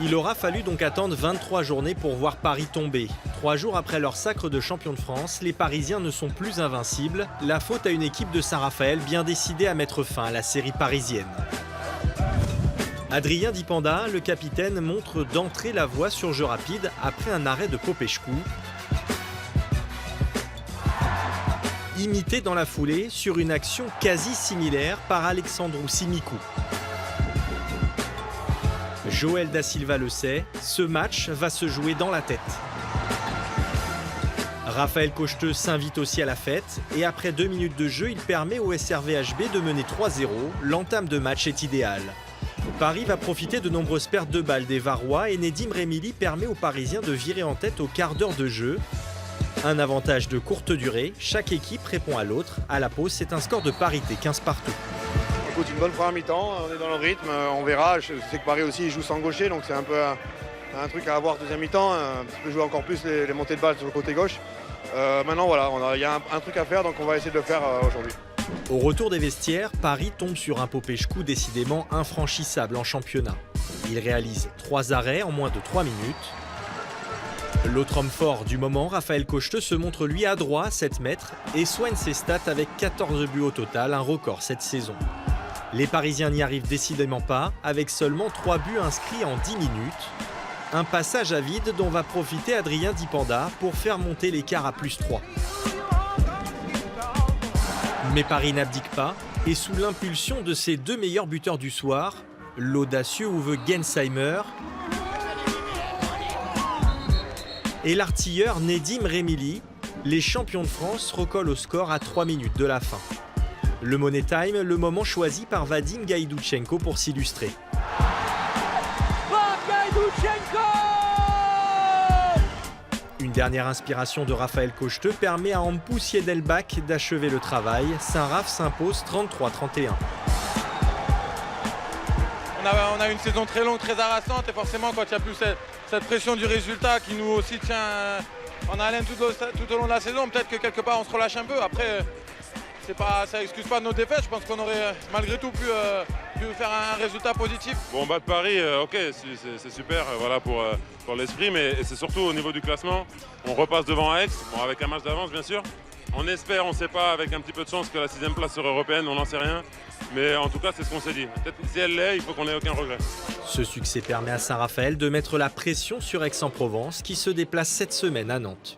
Il aura fallu donc attendre 23 journées pour voir Paris tomber. 3 jours après leur sacre de champion de France, les Parisiens ne sont plus invincibles. La faute à une équipe de Saint-Raphaël bien décidée à mettre fin à la série parisienne. Adrien Dipanda, le capitaine, montre d'entrée la voie sur jeu rapide après un arrêt de Popescu. Imité dans la foulée sur une action quasi similaire par Alexandru Simicu. Joël Da Silva le sait, ce match va se jouer dans la tête. Raphaël Cocheteux s'invite aussi à la fête et après 2 minutes de jeu, il permet au SRVHB de mener 3-0. L'entame de match est idéale. Paris va profiter de nombreuses pertes de balles des Varois et Nedim Remili permet aux Parisiens de virer en tête au quart d'heure de jeu. Un avantage de courte durée, chaque équipe répond à l'autre. À la pause, c'est un score de parité, 15 partout. Écoute, une bonne première mi-temps, on est dans le rythme, on verra. Je sais que Paris aussi il joue sans gaucher, donc c'est un peu un truc à avoir deuxième mi-temps. Un petit peu jouer encore plus les montées de balles sur le côté gauche. Maintenant voilà, il y a un truc à faire, donc on va essayer de le faire aujourd'hui. Au retour des vestiaires, Paris tombe sur un Popescu décidément infranchissable en championnat. Il réalise 3 arrêts en moins de 3 minutes. L'autre homme fort du moment, Raphaël Cocheteux, se montre lui adroit à 7 mètres et soigne ses stats avec 14 buts au total, un record cette saison. Les Parisiens n'y arrivent décidément pas, avec seulement 3 buts inscrits en 10 minutes. Un passage à vide dont va profiter Adrien Dipanda pour faire monter l'écart à +3. Mais Paris n'abdique pas et sous l'impulsion de ses 2 meilleurs buteurs du soir, l'audacieux Uwe Gensheimer et l'artilleur Nedim Remili, les champions de France recollent au score à 3 minutes de la fin. Le Money Time, le moment choisi par Vadim Gaïdoutchenko pour s'illustrer. Une dernière inspiration de Raphaël Cocheteux permet à Hampus Yedelbach d'achever le travail. Saint-Raph s'impose 33-31. On a une saison très longue, très harassante et forcément quand il n'y a plus cette pression du résultat qui nous aussi tient en haleine tout au long de la saison, peut-être que quelque part on se relâche un peu. Après, ça n'excuse pas nos défaites, je pense qu'on aurait malgré tout pu faire un résultat positif. Bon, battre Paris, ok, c'est super voilà, pour l'esprit, mais c'est surtout au niveau du classement. On repasse devant Aix, bon, avec un match d'avance bien sûr. On espère, on ne sait pas, avec un petit peu de chance que la 6e place serait européenne, on n'en sait rien. Mais en tout cas, c'est ce qu'on s'est dit. Peut-être si elle l'est, il faut qu'on n'ait aucun regret. Ce succès permet à Saint-Raphaël de mettre la pression sur Aix-en-Provence qui se déplace cette semaine à Nantes.